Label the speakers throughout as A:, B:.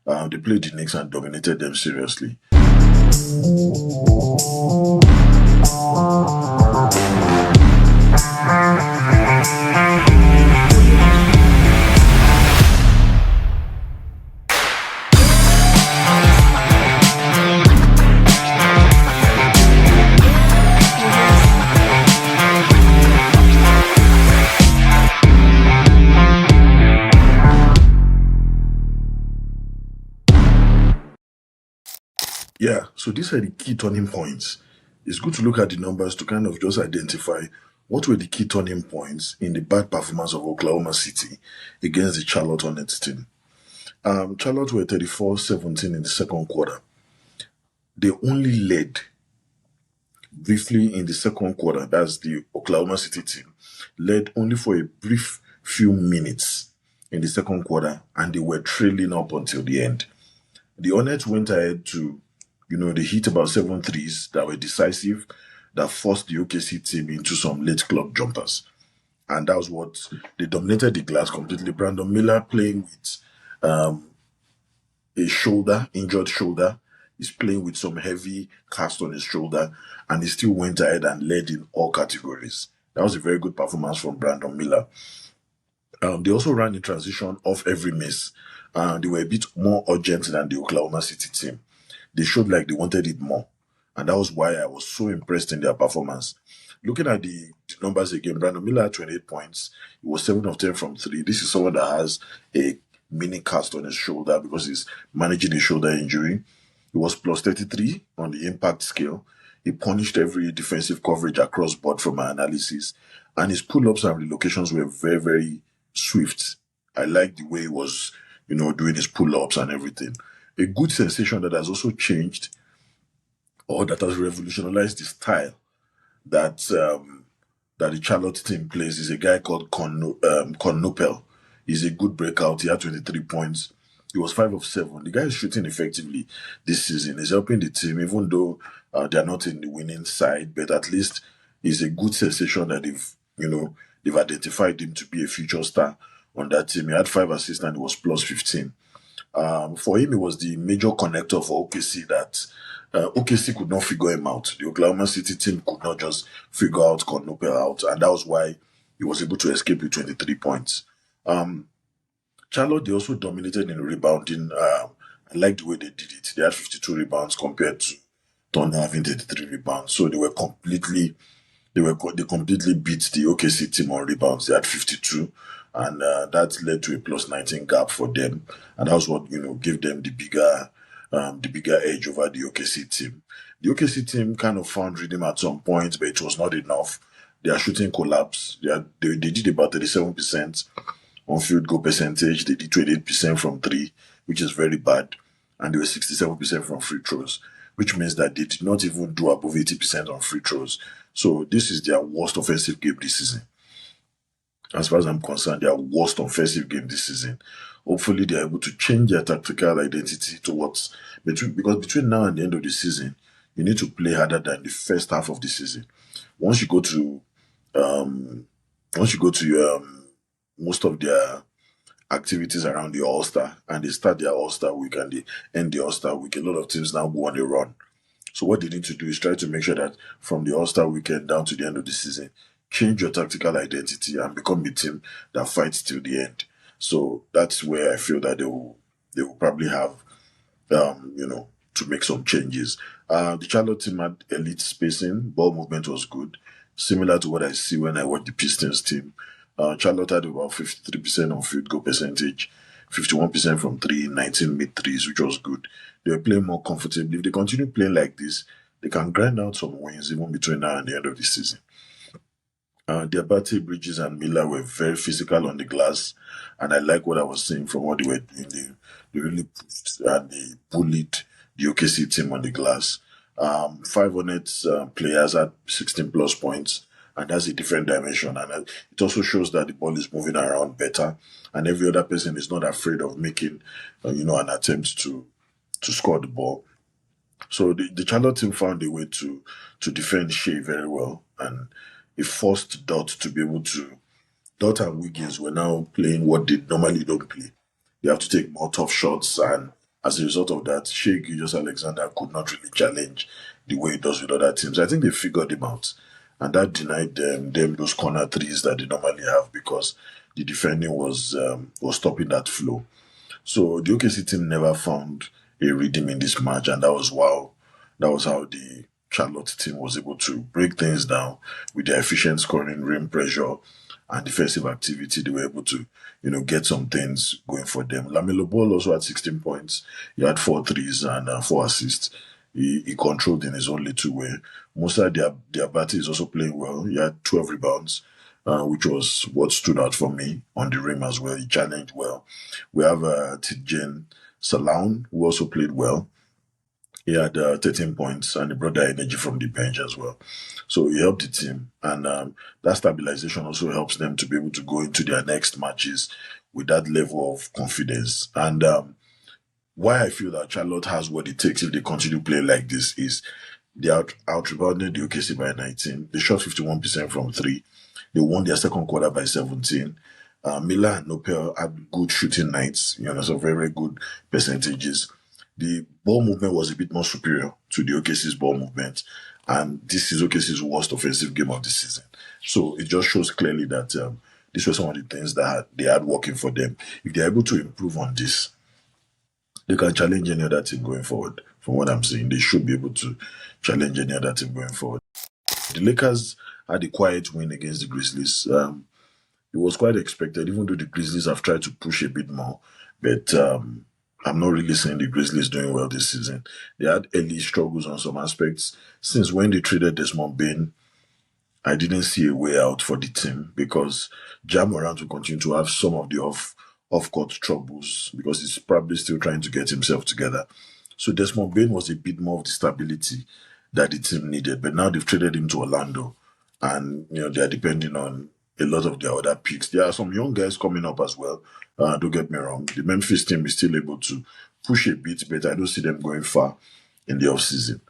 A: They played the Knicks and dominated them seriously. Yeah, so these are the key turning points. It's good to look at the numbers to kind of just identify what were the key turning points in the bad performance of Oklahoma City against the Charlotte Hornets team. Charlotte were 34-17 in the second quarter. They only led briefly in the second quarter. That's the Oklahoma City team. Led only for a brief few minutes in the second quarter, and they were trailing up until the end. The Hornets went ahead to, they hit about 7 threes that were decisive, that forced the OKC team into some late clock jumpers. And that was what they dominated the glass completely. Brandon Miller playing with a shoulder, injured shoulder. He's playing with some heavy cast on his shoulder, and he still went ahead and led in all categories. That was a very good performance from Brandon Miller. They also ran in transition off every miss. They were a bit more urgent than the Oklahoma City team. They showed like they wanted it more. And that was why I was so impressed in their performance. Looking at the numbers again, Brandon Miller had 28 points. He was 7 of 10 from 3. This is someone that has a mini cast on his shoulder because he's managing a shoulder injury. He was plus 33 on the impact scale. He punished every defensive coverage across board from my analysis. And his pull-ups and relocations were very, very swift. I like the way he was, doing his pull-ups and everything. A good sensation that has also changed or that has revolutionized the style that the Charlotte team plays is a guy called Con He's a good breakout. He had 23 points. He was 5 of 7. The guy is shooting effectively this season. He's helping the team, even though they're not in the winning side, but at least he's a good sensation that they've identified him to be a future star on that team. He had 5 assists and he was plus 15. For him, it was the major connector for OKC that OKC could not figure him out. The Oklahoma City team could not just figure out Conopel out, and that was why he was able to escape with 23 points. Charlotte, they also dominated in rebounding. I like the way they did it. They had 52 rebounds compared to Thunder having 33 rebounds. So they completely beat the OKC team on rebounds. They had 52, and that led to a plus 19 gap for them, and that was what gave them the bigger edge over the OKC team. The OKC team kind of found rhythm at some point, but it was not enough. Their shooting collapsed. They did about 37% on field goal percentage. They did 28% from three, which is very bad, and they were 67% from free throws, which means that they did not even do above 80% on free throws. So this is their worst offensive game this season. As far as I'm concerned, their worst offensive game this season. Hopefully, they're able to change their tactical identity towards because between now and the end of the season, you need to play harder than the first half of the season. Once you go to most of their activities around the All-Star and they start their All-Star week and they end the All-Star week, a lot of teams now go on a run. So what they need to do is try to make sure that from the All-Star weekend down to the end of the season, change your tactical identity and become a team that fights till the end. So that's where I feel that they will probably have to make some changes. The Charlotte team had elite spacing, ball movement was good, similar to what I see when I watch the Pistons team. Charlotte had about 53% on field goal percentage, 51% from three, 19 mid threes, which was good. They were playing more comfortably. If they continue playing like this, they can grind out some wins even between now and the end of the season. Diabate, Bridges, and Miller were very physical on the glass, and I like what I was seeing from what they were doing. They really pushed and they bullied the OKC team on the glass. 500 players had 16 plus points, and that's a different dimension. And it also shows that the ball is moving around better, and every other person is not afraid of making, an attempt to score the ball. So the Charlotte team found a way to defend Shea very well, and it forced Dot to be able to. Dot and Wiggins were now playing what they normally don't play. They have to take more tough shots, and as a result of that, Shea Gilgeous-Alexander could not really challenge the way he does with other teams. I think they figured him out, and that denied them those corner threes that they normally have because the defending was stopping that flow. So the OKC team never found a rhythm in this match, and that was wow. That was how the Charlotte team was able to break things down with their efficient scoring, rim pressure, and defensive activity. They were able to, get some things going for them. Lamelo Ball also had 16 points. He had 4 threes and 4 assists. He controlled in his own little way. Musa Diabate is also playing well. He had 12 rebounds, which was what stood out for me on the rim as well. He challenged well. We have Tidjane Salaun, who also played well. He had 13 points and he brought that energy from the bench as well. So he helped the team. And that stabilization also helps them to be able to go into their next matches with that level of confidence. And why I feel that Charlotte has what it takes if they continue playing like this is they out-rebounded the OKC by 19. They shot 51% from three. They won their second quarter by 17. Miller and Nopel had good shooting nights, so very, very good percentages. The ball movement was a bit more superior to the OKC's ball movement. And this is OKC's worst offensive game of the season. So it just shows clearly that this was some of the things that they had working for them. If they're able to improve on this, they can challenge any other team going forward. From what I'm saying, they should be able to challenge any other team going forward. The Lakers had a quiet win against the Grizzlies. It was quite expected, even though the Grizzlies have tried to push a bit more. But I'm not really saying the Grizzlies doing well this season. They had early struggles on some aspects. Since when they traded Desmond Bain, I didn't see a way out for the team because Ja Morant will continue to have some of the off-court troubles because he's probably still trying to get himself together. So Desmond Bain was a bit more of the stability that the team needed. But now they've traded him to Orlando and they're depending on a lot of their other picks. There are some young guys coming up as well. Don't get me wrong. The Memphis team is still able to push a bit, but I don't see them going far in the offseason.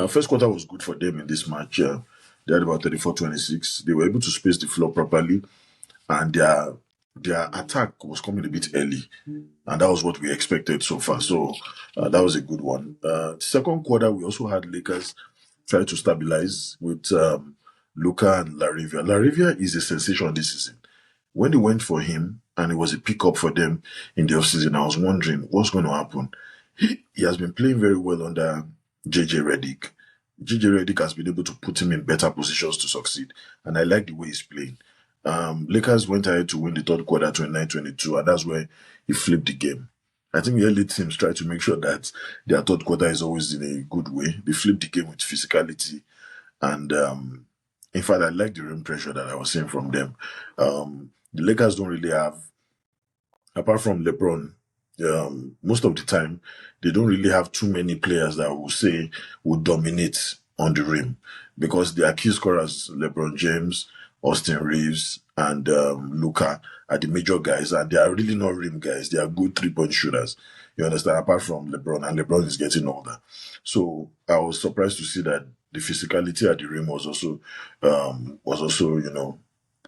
A: First quarter was good for them in this match. They had about 34-26. They were able to space the floor properly, and their attack was coming a bit early, and that was what we expected so far. So that was a good one. Second quarter, we also had Lakers try to stabilize with Luka and Laravia. Laravia is a sensation this season. When they went for him, and it was a pickup for them in the offseason, I was wondering what's going to happen. He has been playing very well under JJ Redick. JJ Redick has been able to put him in better positions to succeed, and I like the way he's playing. Lakers went ahead to win the third quarter 29-22, and that's where he flipped the game. I think the early teams try to make sure that their third quarter is always in a good way. They flipped the game with physicality, and in fact, I like the rim pressure that I was seeing from them. The Lakers don't really have, apart from LeBron, most of the time, they don't really have too many players that will say would dominate on the rim because their key scorers, LeBron James, Austin Reeves, and Luka, are the major guys, and they are really not rim guys. They are good 3-point shooters. You understand? Apart from LeBron, and LeBron is getting older. So I was surprised to see that the physicality at the rim was also,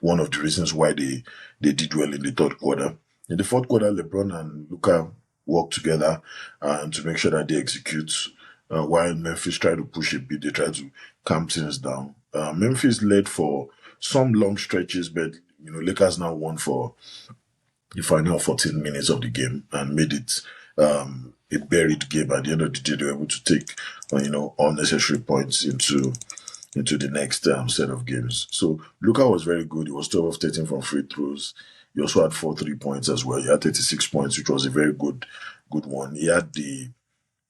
A: one of the reasons why they did well in the third quarter. In the fourth quarter, LeBron and Luka work together to make sure that they execute. While Memphis try to push a bit, they try to calm things down. Memphis led for some long stretches, but Lakers now won for the final 14 minutes of the game and made it a buried game. At the end of the day, they were able to take unnecessary points into the next set of games. So Luka was very good. He was 12 of 13 from free throws. He also had 4 3-points as well. He had 36 points, which was a very good one. He had the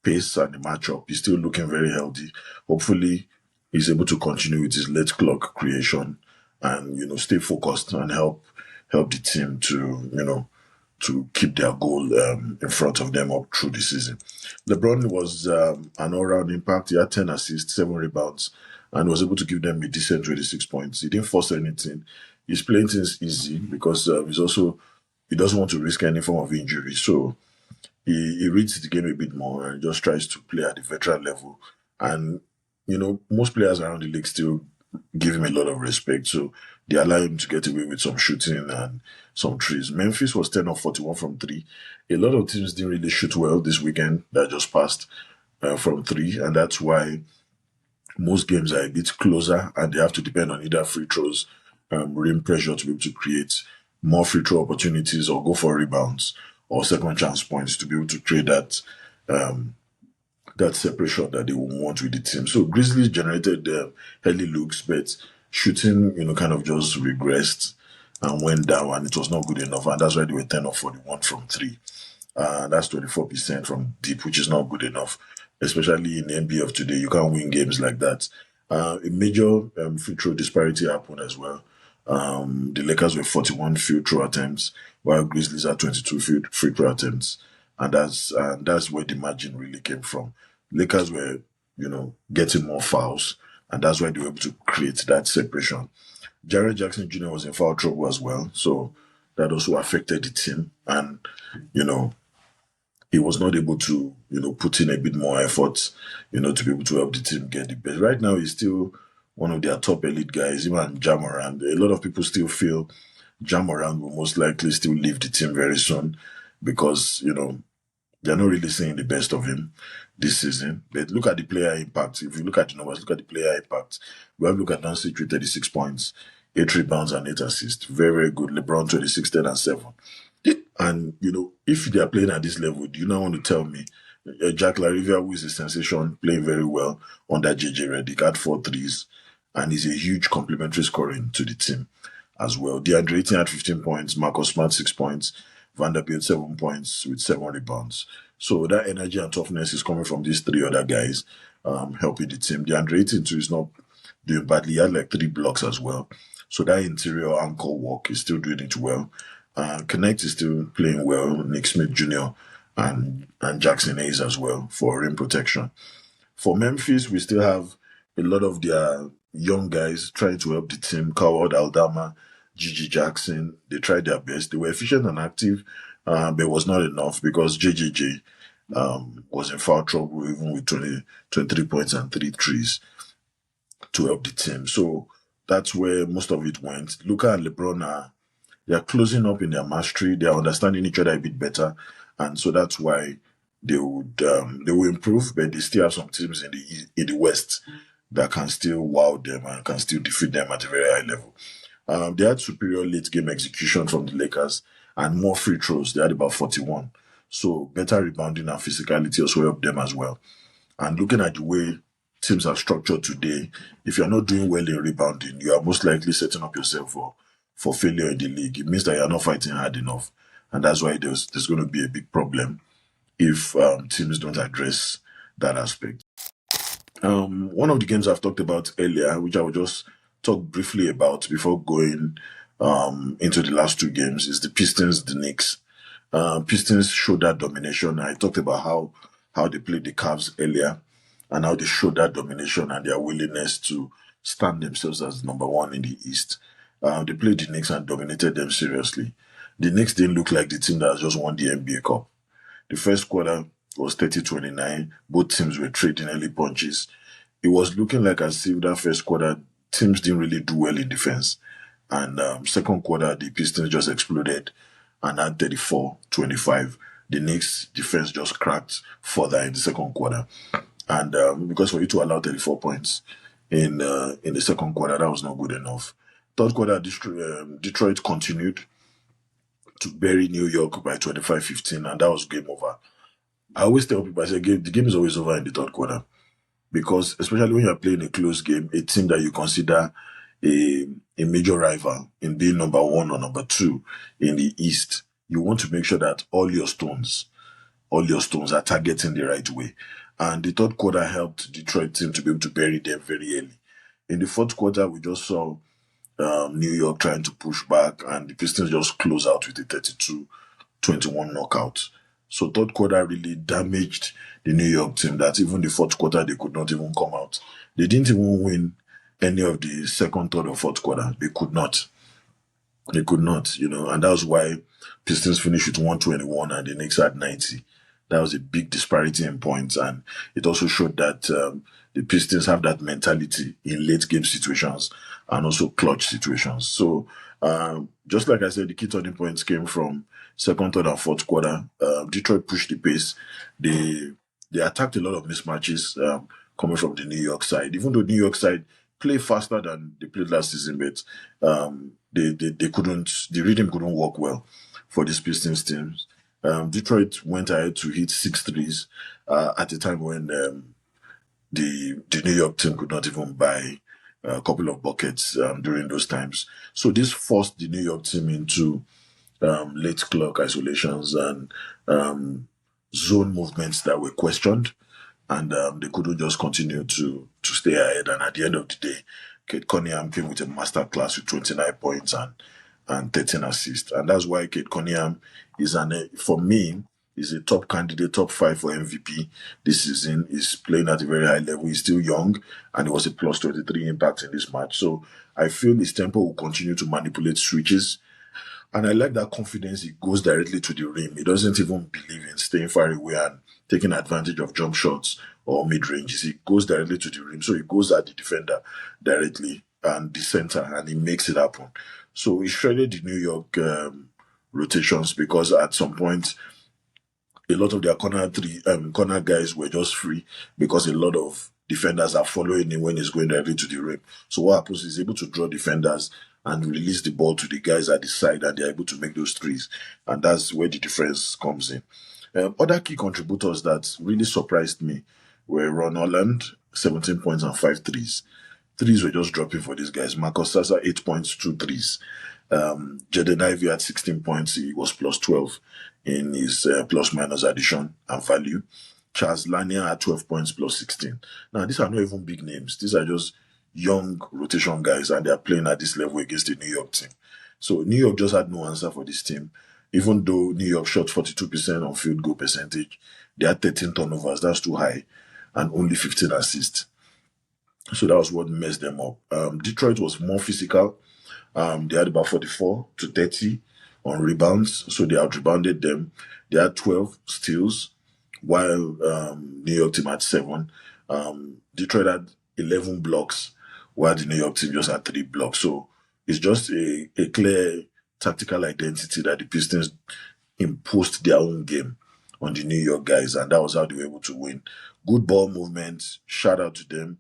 A: pace and the matchup. He's still looking very healthy. Hopefully, he's able to continue with his late clock creation and stay focused and help the team to keep their goal in front of them up through the season. LeBron was an all-round impact. He had 10 assists, 7 rebounds, and was able to give them a decent 26 points. He didn't force anything. He's playing things easy because he doesn't want to risk any form of injury. So he reads the game a bit more and just tries to play at the veteran level. And most players around the league still give him a lot of respect. So they allow him to get away with some shooting and some threes. Memphis was 10 of 41 from three. A lot of teams didn't really shoot well this weekend that just passed from three, and that's why most games are a bit closer and they have to depend on either free throws, rim pressure to be able to create more free throw opportunities or go for rebounds or second chance points to be able to create that separation that they will want with the team. So Grizzlies generated early looks, but shooting, kind of just regressed and went down, and it was not good enough. And that's why they were 10 of 41 from three. That's 24% from deep, which is not good enough, especially in the NBA of today. You can't win games like that. A major free throw disparity happened as well. The Lakers were 41 field throw attempts, while Grizzlies had 22 free throw attempts, and that's where the margin really came from. Lakers were, getting more fouls, and that's why they were able to create that separation. Jared Jackson Jr. was in foul trouble as well, so that also affected the team, and you know he was not able to, put in a bit more effort, to be able to help the team get the best. Right now, he's still one of their top elite guys, even Jamoran. A lot of people still feel Jamoran will most likely still leave the team very soon because, they're not really seeing the best of him this season. But look at the player impact. If you look at the numbers, look at the player impact. We have looked at Doncic with 36 points, 8 rebounds, and 8 assists. Very, very good. LeBron 26, 10, and 7. And, if they are playing at this level, do you now want to tell me Jack LaRivia, who is a sensation, playing very well under JJ Redick, had 4 threes, and is a huge complementary scoring to the team as well. DeAndre Ayton had 15 points, Marcus Smart 6 points, Vanderbilt 7 points with 7 rebounds. So that energy and toughness is coming from these 3 other guys helping the team. DeAndre Ayton too is not doing badly. He had like 3 blocks as well. So that interior ankle work is still doing it well. Connect is still playing well. Nick Smith Jr. and Jackson Hayes as well for rim protection. For Memphis, we still have a lot of their young guys trying to help the team. Coward Aldama, Gigi Jackson, they tried their best. They were efficient and active, but it was not enough because JJJ was in foul trouble even with 23 points and 3 threes to help the team. So that's where most of it went. Luka and LeBron they are closing up in their mastery. They are understanding each other a bit better, and so that's why they will improve. But they still have some teams in the West that can still wow them and can still defeat them at a very high level. They had superior late game execution from the Lakers and more free throws. They had about 41. So better rebounding and physicality also helped them as well. And looking at the way teams are structured today, if you're not doing well in rebounding, you are most likely setting up yourself for failure in the league. It means that you're not fighting hard enough. And that's why there's going to be a big problem if teams don't address that aspect. One of the games I've talked about earlier, which I will just talk briefly about before going into the last 2 games, is the Pistons, the Knicks. Pistons showed that domination. I talked about how they played the Cavs earlier and how they showed that domination and their willingness to stand themselves as number 1 in the East. They played the Knicks and dominated them seriously. The Knicks didn't look like the team that has just won the NBA Cup. The first quarter was 30-29. Both teams were trading early punches. It was looking like as if that first quarter, teams didn't really do well in defense. And second quarter, the Pistons just exploded and had 34-25. The Knicks defense just cracked further in the second quarter. And because for you to allow 34 points in the second quarter, that was not good enough. Third quarter, Detroit continued to bury New York by 25-15, and that was game over. I always tell people, I say, the game is always over in the third quarter. Because especially when you're playing a close game, a team that you consider a major rival in being number 1 or number 2 in the East, you want to make sure that all your stones are targeting the right way. And the third quarter helped Detroit team to be able to bury them very early. In the fourth quarter, we just saw New York trying to push back, and the Pistons just close out with a 32-21 knockout. So third quarter really damaged the New York team that even the fourth quarter, they could not even come out. They didn't even win any of the second, third, or fourth quarter. They could not. And that was why Pistons finished with 121 and the Knicks had 90. That was a big disparity in points, and it also showed that the Pistons have that mentality in late game situations and also clutch situations. So, just like I said, the key turning points came from second, third, and fourth quarter. Detroit pushed the pace. They they attacked a lot of mismatches coming from the New York side. Even though New York side play faster than they played last season, but they couldn't. The rhythm couldn't work well for these Pistons teams. Detroit went ahead to hit 6 threes at a time when the New York team could not even buy a couple of buckets during those times. So this forced the New York team into late clock isolations and zone movements that were questioned, and they couldn't just continue to stay ahead. And at the end of the day, Kate Cunningham came with a masterclass with 29 points and 13 assists, and that's why Kate Cunningham is for me is a top candidate, top five for MVP this season. He's playing at a very high level. He's still young, and it was a plus 23 impact in this match. So I feel his tempo will continue to manipulate switches, and I like that confidence. He goes directly to the rim. He doesn't even believe in staying far away and taking advantage of jump shots or mid ranges. He goes directly to the rim. So he goes at the defender directly and the center, and he makes it happen. So he shredded the New York rotations, because at some point a lot of their corner guys were just free, because a lot of defenders are following him when he's going directly to the rim. So what happens is he's able to draw defenders and release the ball to the guys at the side, and they're able to make those threes. And that's where the difference comes in. Other key contributors that really surprised me were Ron Holland, 17 points and 5 threes. Threes were just dropping for these guys. Marcus Sasa, 8 points, 2 threes. Jaden Ivey had 16 points. He was plus 12 in his plus minus addition and value. Charles Lanier had 12 points plus 16. Now, these are not even big names. These are just young rotation guys, and they are playing at this level against the New York team. So New York just had no answer for this team. Even though New York shot 42% on field goal percentage, they had 13 turnovers. That's too high. And only 15 assists. So that was what messed them up. Detroit was more physical. They had about 44 to 30 on rebounds, so they out-rebounded them. They had 12 steals, while New York team had 7. Detroit had 11 blocks, while the New York team just had 3 blocks. So it's just a clear tactical identity that the Pistons imposed their own game on the New York guys, and that was how they were able to win. Good ball movement. Shout out to them.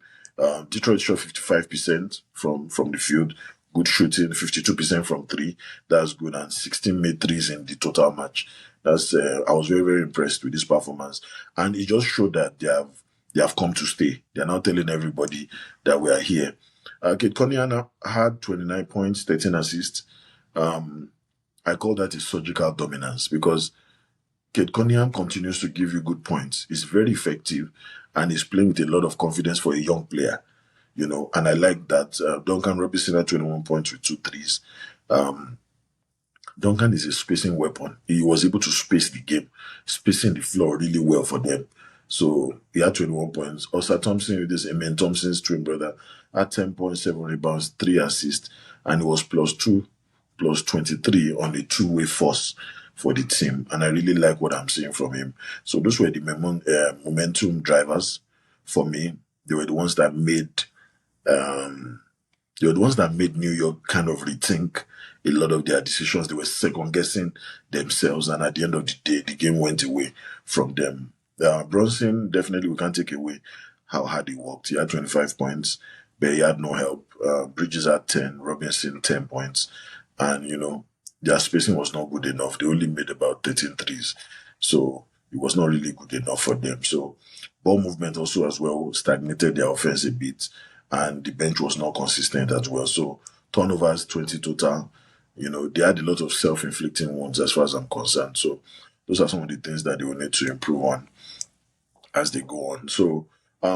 A: Detroit shot 55% from the field. Good shooting, 52% from 3. That's good, and 16 made threes in the total match. That's I was very, very impressed with this performance, and it just showed that they have come to stay. They're now telling everybody that we are here. Kate Cunningham had 29 points, 13 assists. I call that a surgical dominance, because Kate Cunningham continues to give you good points. He's very effective, and he's playing with a lot of confidence for a young player. And I like that. Duncan Robinson had 21 points with 2 threes. Duncan is a spacing weapon. He was able to space the game, spacing the floor really well for them. So he had 21 points. Osa Thompson, with this Amen Thompson's twin brother, had 10.7 rebounds, 3 assists, and he was plus 2, plus 23 on a two-way force for the team. And I really like what I'm seeing from him. So those were the momentum drivers for me. They were the ones that made New York kind of rethink a lot of their decisions. They were second guessing themselves, and at the end of the day, the game went away from them. Brunson, definitely we can't take away how hard he worked. He had 25 points, but he had no help. Bridges had 10, Robinson 10 points, and their spacing was not good enough. They only made about 13 threes, so it was not really good enough for them. So ball movement also as well stagnated their offense a bit, and the bench was not consistent as well. So turnovers 20 total. They had a lot of self-inflicting wounds as far as I'm concerned. So those are some of the things that they will need to improve on as they go on. So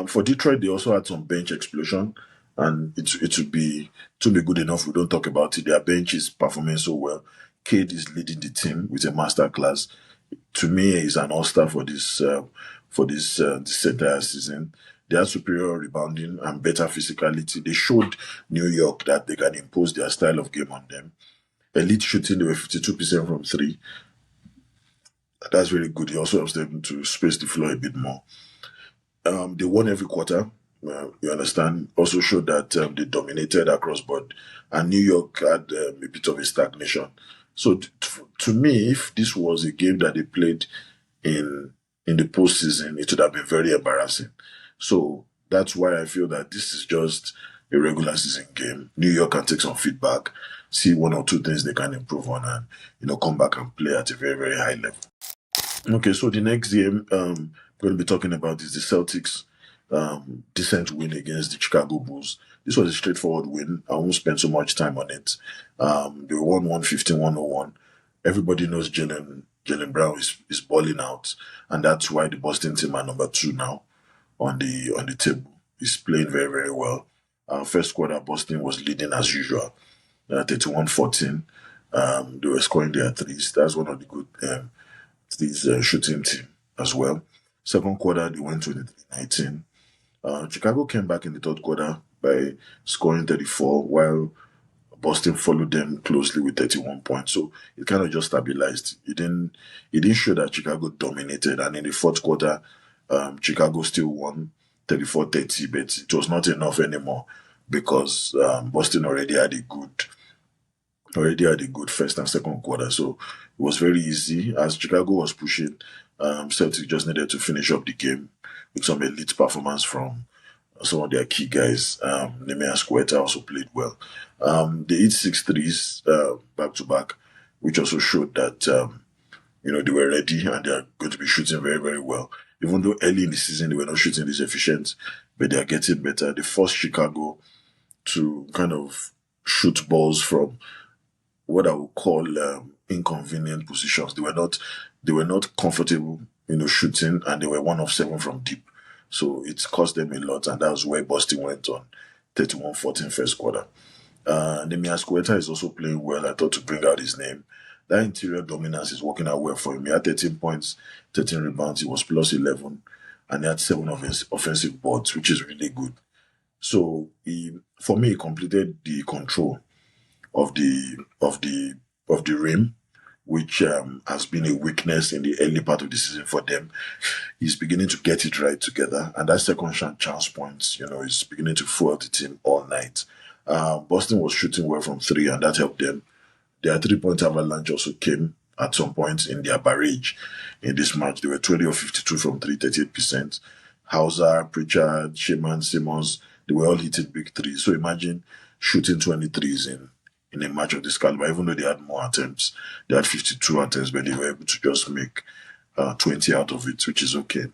A: for Detroit, they also had some bench explosion, and it would be good enough we don't talk about it. Their bench is performing so well. Cade is leading the team with a masterclass. To me, he's an all-star for this entire season. They had superior rebounding and better physicality. They showed New York that they can impose their style of game on them. Elite shooting, they were 52% from 3. That's very good. It also helps them to space the floor a bit more. They won every quarter. You understand? Also showed that they dominated across board, and New York had a bit of a stagnation. So to me, if this was a game that they played in the postseason, it would have been very embarrassing. So that's why I feel that this is just a regular season game. New York can take some feedback, see one or two things they can improve on, and come back and play at a very very high level. Okay, so the next game we're going to be talking about is the Celtics' decent win against the Chicago Bulls. This was a straightforward win. I won't spend so much time on it. They won 115-101. Everybody knows Jalen Brown is balling out, and that's why the Boston team are number 2 now on the table. He's playing very very well. First quarter, Boston was leading as usual, 31-14. They were scoring their threes. That's one of the good this shooting team as well. Second quarter, they went 23-19. Chicago came back in the third quarter by scoring 34, while Boston followed them closely with 31 points. So it kind of just stabilized. It didn't show that Chicago dominated. And in the fourth quarter, Chicago still won 34-30, but it was not enough anymore because Boston already had a good first and second quarter. So it was very easy. As Chicago was pushing, Celtics just needed to finish up the game with some elite performance from some of their key guys. Nemias Quetta also played well. They hit 6 threes back to back, which also showed that they were ready and they are going to be shooting very, very well. Even though early in the season they were not shooting this efficient, but they are getting better. They forced Chicago to kind of shoot balls from what I would call inconvenient positions. They were not comfortable, shooting, and they were 1 of 7 from deep. So it cost them a lot, and that was where Boston went on 31-14 first quarter. Nemias Quetta is also playing well. I thought to bring out his name. That interior dominance is working out well for him. He had 13 points, 13 rebounds. He was plus 11, and he had 7 offensive boards, which is really good. So for me, he completed the control of the rim, which has been a weakness in the early part of the season for them. He's beginning to get it right together, and that second chance points, is beginning to fuel the team all night. Boston was shooting well from 3, and that helped them. Their 3-point avalanche also came at some point in their barrage in this match. They were 20 of 52 from 3, 38%. Hauser, Pritchard, Sheman, Simmons, they were all hitting big threes. So imagine shooting 23s in a match of this caliber. Even though they had more attempts, they had 52 attempts, but they were able to just make 20 out of it, which is okay.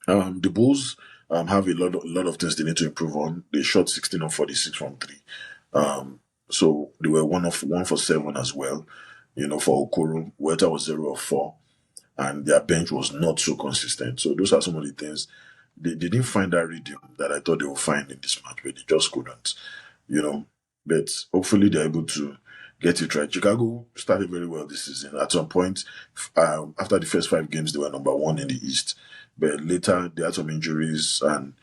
A: The Bulls have a lot of things they need to improve on. They shot 16 of 46 from 3. So they were 1 for 7 as well. For Okoro, Weta was 0 of 4, and their bench was not so consistent. So those are some of the things they didn't find that rhythm that I thought they would find in this match, but they just couldn't. But hopefully they're able to get it right. Chicago started very well this season. At some point, after the first 5 games, they were number 1 in the East. But later, they had some injuries and,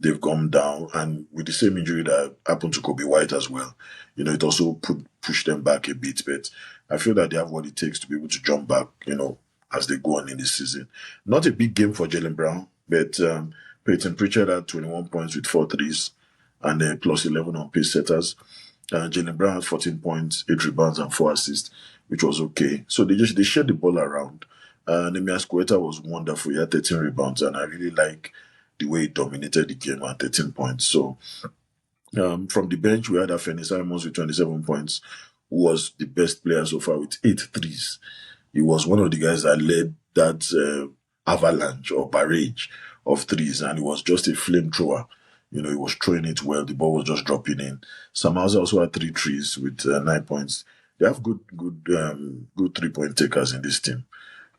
A: they've gone down. And with the same injury that happened to Kobe White as well, it also pushed them back a bit. But I feel that they have what it takes to be able to jump back, as they go on in this season. Not a big game for Jalen Brown, but Peyton Pritchard had 21 points with 4 threes and then plus 11 on pace setters. Jalen Brown had 14 points, 8 rebounds, and 4 assists, which was okay. So they shared the ball around. Nemias Quetta was wonderful. He had 13 rebounds, and I really like the way he dominated the game at 13 points. So from the bench, we had Afeni Simons with 27 points, who was the best player so far with 8 threes. He was one of the guys that led that avalanche or barrage of threes, and he was just a flamethrower. He was throwing it well. The ball was just dropping in. Sam Hauser also had 3 threes with 9 points. They have good 3-point takers in this team.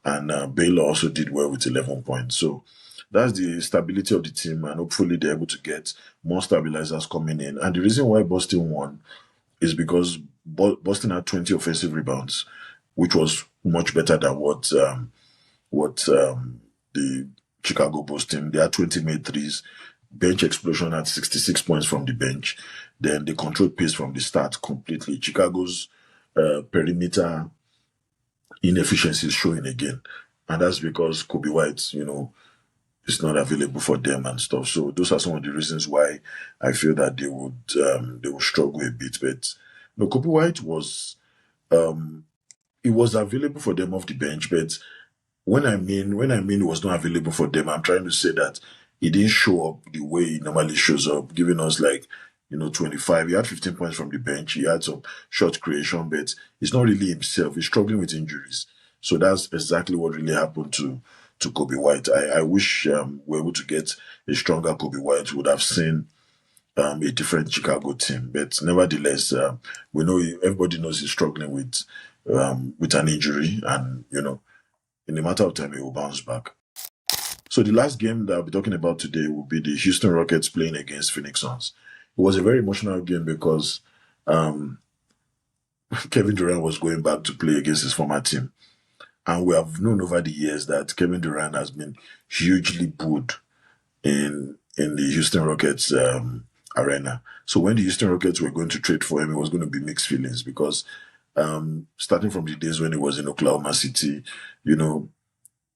A: And Baylor also did well with 11 points. So that's the stability of the team, and hopefully they're able to get more stabilizers coming in. And the reason why Boston won is because Boston had 20 offensive rebounds, which was much better than what the Chicago Bulls team. They had 20 made threes. Bench explosion had 66 points from the bench. Then they controlled pace from the start completely. Chicago's perimeter inefficiency is showing again. And that's because Kobe White, is not available for them and stuff. So those are some of the reasons why I feel that they would struggle a bit. But no, Kobe White um he was available for them off the bench, but when I mean he was not available for them, I'm trying to say that he didn't show up the way he normally shows up, giving us like 25. He had 15 points from the bench. He had some shot creation, but he's not really himself. He's struggling with injuries. So that's exactly what really happened to Kobe White. I wish we were able to get a stronger Kobe White. Would have seen a different Chicago team, but nevertheless, we know everybody knows he's struggling with an injury, and in a matter of time, he will bounce back. So the last game that I'll be talking about today will be the Houston Rockets playing against Phoenix Suns. It was a very emotional game because um, Kevin Durant was going back to play against his former team. And we have known over the years that Kevin Durant has been hugely booed in the Houston Rockets arena. So when the Houston Rockets were going to trade for him, it was going to be mixed feelings because starting from the days when he was in Oklahoma City, you know,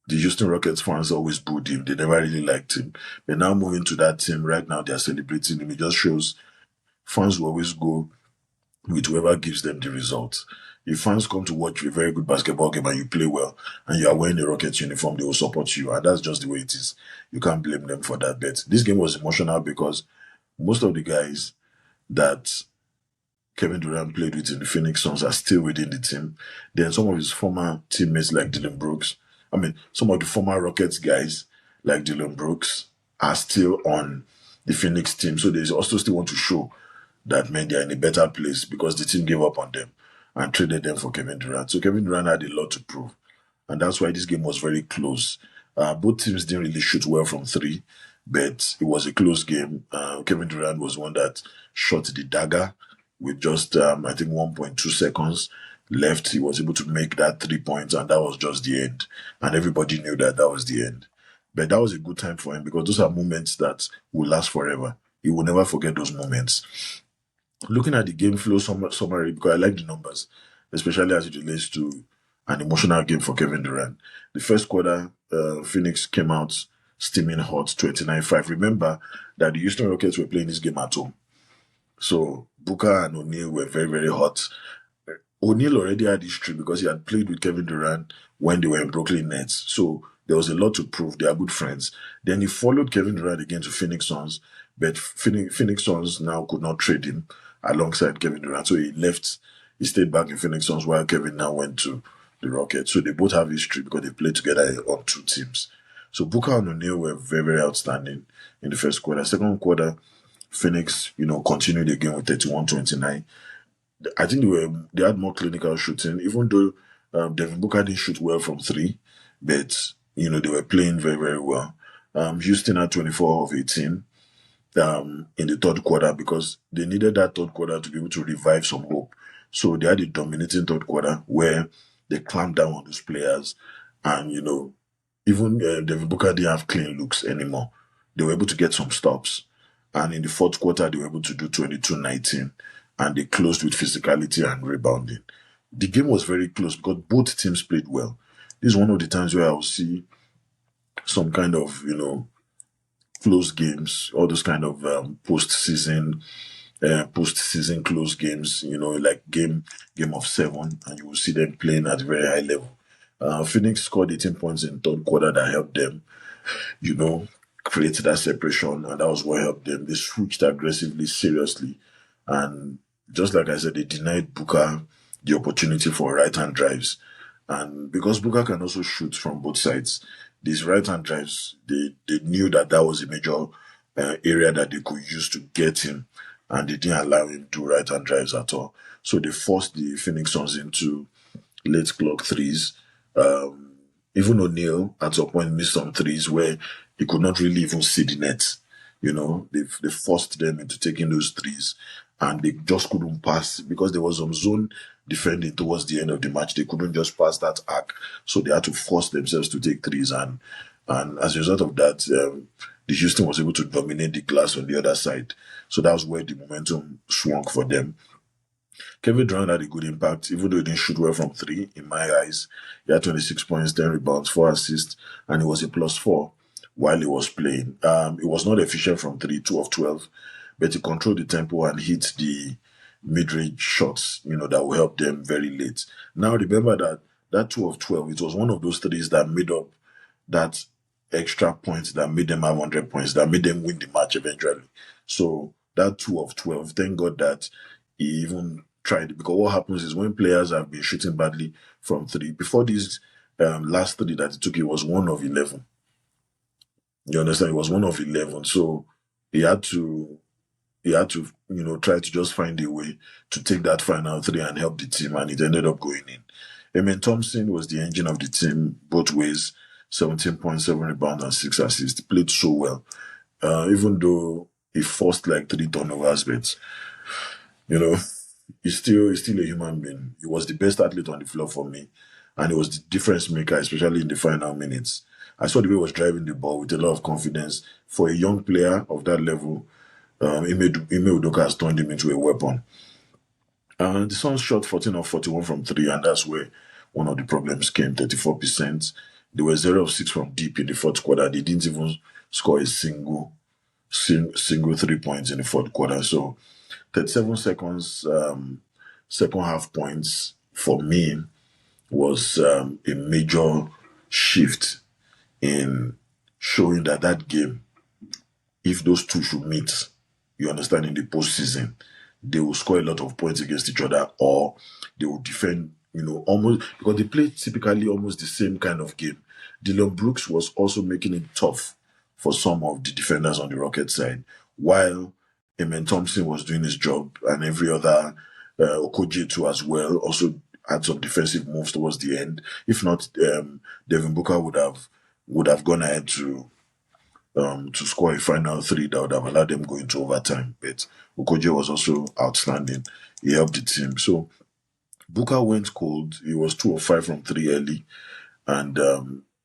A: the Houston Rockets fans always booed him. They never really liked him. But now moving to that team, right now they're celebrating him. It just shows fans will always go with whoever gives them the result. If fans come to watch a very good basketball game and you play well and you are wearing the Rockets uniform, they will support you. And that's just the way it is. You can't blame them for that. But this game was emotional because most of the guys that Kevin Durant played with in the Phoenix Suns are still within the team. Then some of his former teammates like Dylan Brooks, some of the former Rockets guys like Dylan Brooks are still on the Phoenix team. So they also still want to show that man they're in a better place because the team gave up on them and traded them for Kevin Durant. So Kevin Durant had a lot to prove. And that's why this game was very close. Both teams didn't really shoot well from three, but it was a close game. Kevin Durant was one that shot the dagger with just, I think, 1.2 seconds left. He was able to make that 3 points, and that was just the end. And everybody knew that that was the end. But that was a good time for him because those are moments that will last forever. He will never forget those moments. Looking at the game flow summary, because I like the numbers, especially as it relates to an emotional game for Kevin Durant. The first quarter, Phoenix came out steaming hot, 29-5. Remember that the Houston Rockets were playing this game at home. So Booker and O'Neal were very, very hot. O'Neal already had history because he had played with Kevin Durant when they were in Brooklyn Nets. So there was a lot to prove. They are good friends. Then he followed Kevin Durant again to Phoenix Suns, but Phoenix Suns now could not trade him alongside Kevin Durant. So he stayed back in Phoenix Suns while Kevin now went to the Rockets. So they both have history because they played together on two teams. So Booker and O'Neal were very, very outstanding in the first quarter. Second quarter, Phoenix, continued the game with 31-29. I think they had more clinical shooting, even though Devin Booker didn't shoot well from three, but they were playing very, very well. Houston had 24 of 18 in the third quarter because they needed that third quarter to be able to revive some hope. So they had a dominating third quarter where they clamped down on those players, and even Devin Booker didn't have clean looks anymore. They were able to get some stops, and in the fourth quarter they were able to do 22-19. And they closed with physicality and rebounding. The game was very close because both teams played well. This is one of the times where I will see some kind of, close games, all those kind of post-season close games, like game of seven, and you will see them playing at a very high level. Phoenix scored 18 points in third quarter that helped them, create that separation, and that was what helped them. They switched aggressively, seriously, and just like I said, they denied Booker the opportunity for right-hand drives. And because Booker can also shoot from both sides, these right-hand drives, they knew that was a major area that they could use to get him, and they didn't allow him to do right-hand drives at all. So they forced the Phoenix Suns into late clock threes. Even O'Neal at some point missed some threes where he could not really even see the net. They forced them into taking those threes, and they just couldn't pass because there was some zone defending towards the end of the match. They couldn't just pass that arc, so they had to force themselves to take threes, and as a result of that, the Houston was able to dominate the glass on the other side. So that was where the momentum swung for them. Kevin Durant had a good impact, even though he didn't shoot well from three, in my eyes. He had 26 points, 10 rebounds, 4 assists, and he was a +4 while he was playing. He was not efficient from three, 2 of 12, but he controlled the tempo and hit the mid-range shots, that will help them very late. Now remember that 2 of 12, it was one of those threes that made up that extra points that made them have 100 points, that made them win the match eventually. So that 2 of 12, thank God that he even tried, because what happens is when players have been shooting badly from three, before this last three that he took, he was 1 of 11. You understand? He was 1 of 11. So he had to try to just find a way to take that final three and help the team, and it ended up going in. Amen Thompson was the engine of the team both ways, 17.7 rebounds and 6 assists. Played so well. Even though he forced like 3 turnovers, but you know, he's still a human being. He was the best athlete on the floor for me, and he was the difference maker, especially in the final minutes. I saw the way he was driving the ball with a lot of confidence. For a young player of that level, Ime Udoka has turned him into a weapon. The Suns shot 14 of 41 from three, and that's where one of the problems came, 34%. They were 0 of 6 from deep in the fourth quarter. They didn't even score a single 3 points in the fourth quarter. So 37 seconds, second half points for me was a major shift in showing that game, if those two should meet, you understand, in the postseason, they will score a lot of points against each other, or they will defend, almost, because they play typically almost the same kind of game. Dillon Brooks was also making it tough for some of the defenders on the Rocket side, while Amen Thompson was doing his job, and every other, Okoje too as well, also had some defensive moves towards the end. If not, Devin Booker would have gone ahead to score a final three that would have allowed them go into overtime. But Okoje was also outstanding. He helped the team. So Booker went cold. He was 2 of 5 from three early, and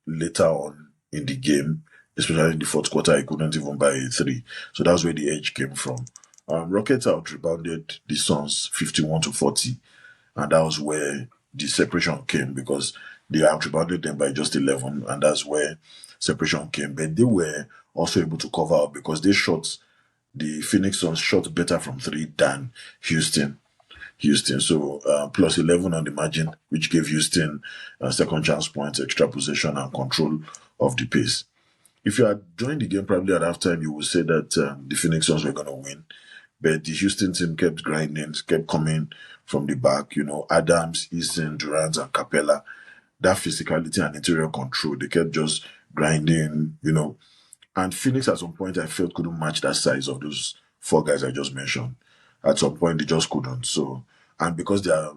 A: later on in the game, especially in the fourth quarter, he couldn't even buy a three. So that's where the edge came from. Rockets out rebounded the Suns 51-40, and that was where the separation came, because they out rebounded them by just 11, and that's where separation came. But they were also able to cover up, because the Phoenix Suns shot better from three than Houston. So plus 11 on the margin, which gave Houston second chance points, extra possession, and control of the pace. If you had joined the game probably at halftime, you would say that the Phoenix Suns were going to win. But the Houston team kept grinding, kept coming from the back. Adams, Eason, Durant, and Capella. That physicality and interior control, they kept just grinding, And Phoenix at some point I felt couldn't match that size of those 4 guys I just mentioned. At some point they just couldn't. So, and because they are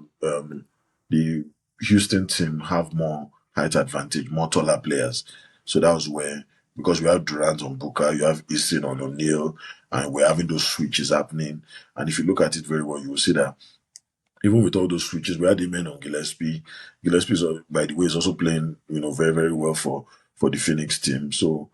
A: the Houston team have more height advantage, more taller players. So that was where, because we have Durant on Booker, you have Eason on O'Neal, and we're having those switches happening. And if you look at it very well, you will see that even with all those switches, we had the men on Gillespie. Gillespie, by the way, is also playing, very, very well for the Phoenix team. So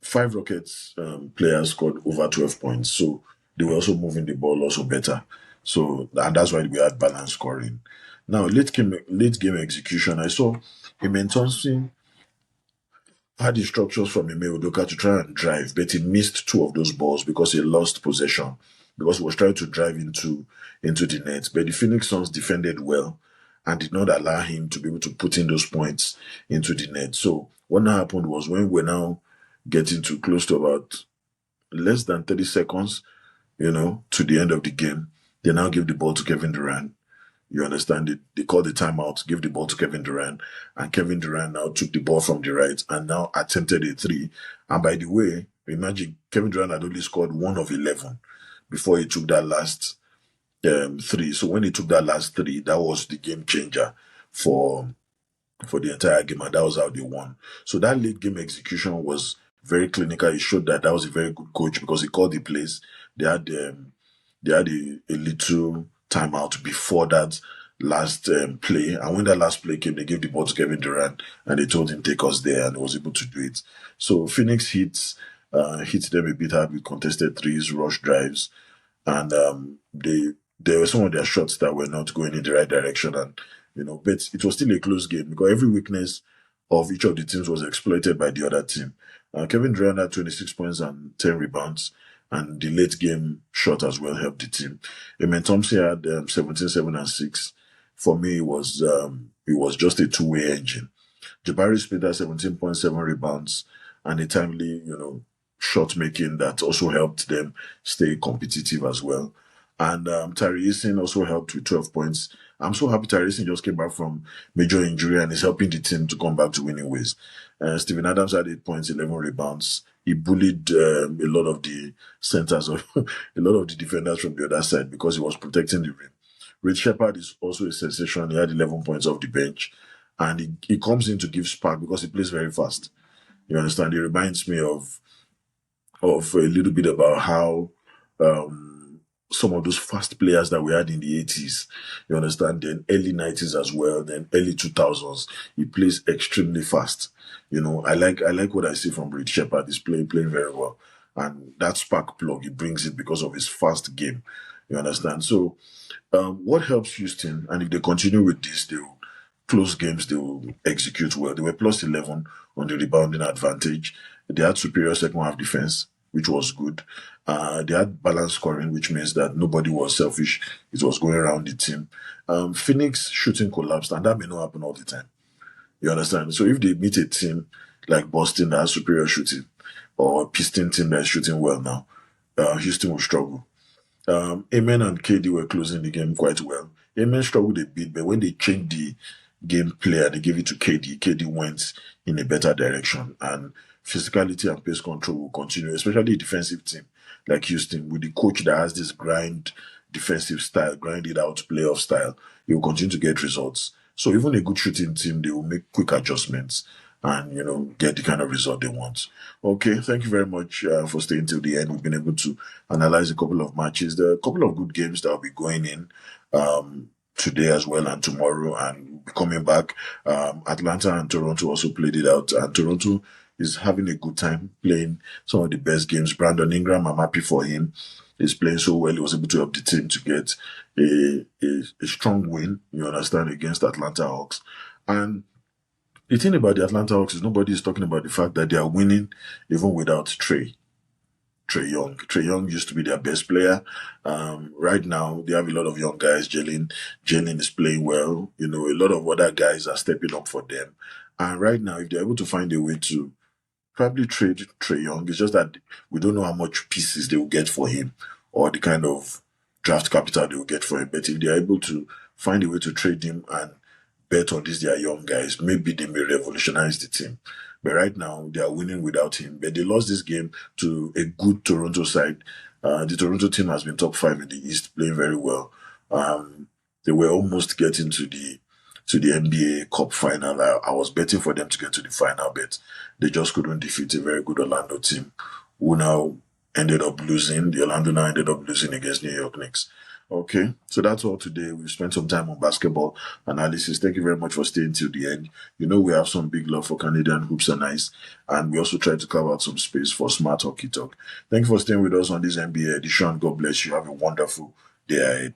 A: 5 Rockets players scored over 12 points. So they were also moving the ball also better. So, and that's why we had balanced scoring. Now, late game execution, I saw Amen Thompson had instructions from Ime Udoka to try and drive, but he missed 2 of those balls because he lost possession, because he was trying to drive into the net. But the Phoenix Suns defended well and did not allow him to be able to put in those points into the net. So what now happened was, when we're now getting to close to about less than 30 seconds, to the end of the game, they now give the ball to Kevin Durant. You understand it? They called the timeout, give the ball to Kevin Durant, and Kevin Durant now took the ball from the right and now attempted a three. And by the way, imagine Kevin Durant had only scored 1 of 11 before he took that last three. So when he took that last three, that was the game changer for the entire game, and that was how they won. So that late game execution was very clinical. It showed that was a very good coach, because he called the plays. They had a little timeout before that last play, and when that last play came, they gave the ball to Kevin Durant and they told him, take us there, and he was able to do it. So Phoenix hit them a bit hard with contested threes, rush drives, and there were some of their shots that were not going in the right direction, and but it was still a close game because every weakness of each of the teams was exploited by the other team. Kevin Durant had 26 points and 10 rebounds, and the late game shot as well helped the team. Amen Thompson had 17, 7, and 6. For me, it was just a two-way engine. Jabari Smith had 17.7 rebounds and a timely, shot making that also helped them stay competitive as well. And Tyree Eason also helped with 12 points. I'm so happy Tyree Eason just came back from major injury and is helping the team to come back to winning ways. Steven Adams had 8 points, 11 rebounds. He bullied a lot of the centers of a lot of the defenders from the other side because he was protecting the rim. Reed Shepard is also a sensation. He had 11 points off the bench, and he comes in to give spark because he plays very fast. You understand? He reminds me of a little bit about how some of those fast players that we had in the 80s, you understand, then early 90s as well, then early 2000s. He plays extremely fast. I like what I see from Reed Shepard. He's playing very well. And that spark plug, he brings it because of his fast game. You understand? So what helps Houston, and if they continue with this, they will close games, they will execute well. They were plus 11 on the rebounding advantage. They had superior second half defense, which was good. They had balanced scoring, which means that nobody was selfish. It was going around the team. Phoenix shooting collapsed, and that may not happen all the time. You understand? So if they meet a team like Boston that has superior shooting, or a Piston team that is shooting well now, Houston will struggle. Amen and KD were closing the game quite well. Amen struggled a bit, but when they changed the game player, they gave it to KD. KD went in a better direction, and physicality and pace control will continue, especially a defensive team like Houston with the coach that has this grind defensive style, grind it out playoff style. He will continue to get results. So even a good shooting team, they will make quick adjustments and get the kind of result they want. Okay, thank you very much for staying till the end. We've been able to analyze a couple of matches. There are a couple of good games that will be going in today as well and tomorrow, and we'll be coming back. Atlanta and Toronto also played it out, and Toronto is having a good time playing some of the best games. Brandon Ingram, I'm happy for him. He's playing so well. He was able to help the team to get a strong win, you understand, against Atlanta Hawks. And the thing about the Atlanta Hawks is nobody is talking about the fact that they are winning even without Trae Young. Trae Young used to be their best player. Right now, they have a lot of young guys. Jalen is playing well. A lot of other guys are stepping up for them. And right now, if they're able to find a way to probably trade Trae Young, it's just that we don't know how much pieces they will get for him or the kind of draft capital they will get for him. But if they're able to find a way to trade him and bet on these their young guys, maybe they may revolutionize the team. But right now, they are winning without him. But they lost this game to a good Toronto side. The Toronto team has been top 5 in the East, playing very well. They were almost getting to the NBA Cup final. I was betting for them to get to the final, but they just couldn't defeat a very good Orlando team, who now ended up losing. The Orlando now ended up losing against New York Knicks. Okay, so that's all today. We've spent some time on basketball analysis. Thank you very much for staying till the end. We have some big love for Canadian hoops and ice, and we also try to carve out some space for smart hockey talk. Thank you for staying with us on this NBA edition. God bless you. Have a wonderful day ahead.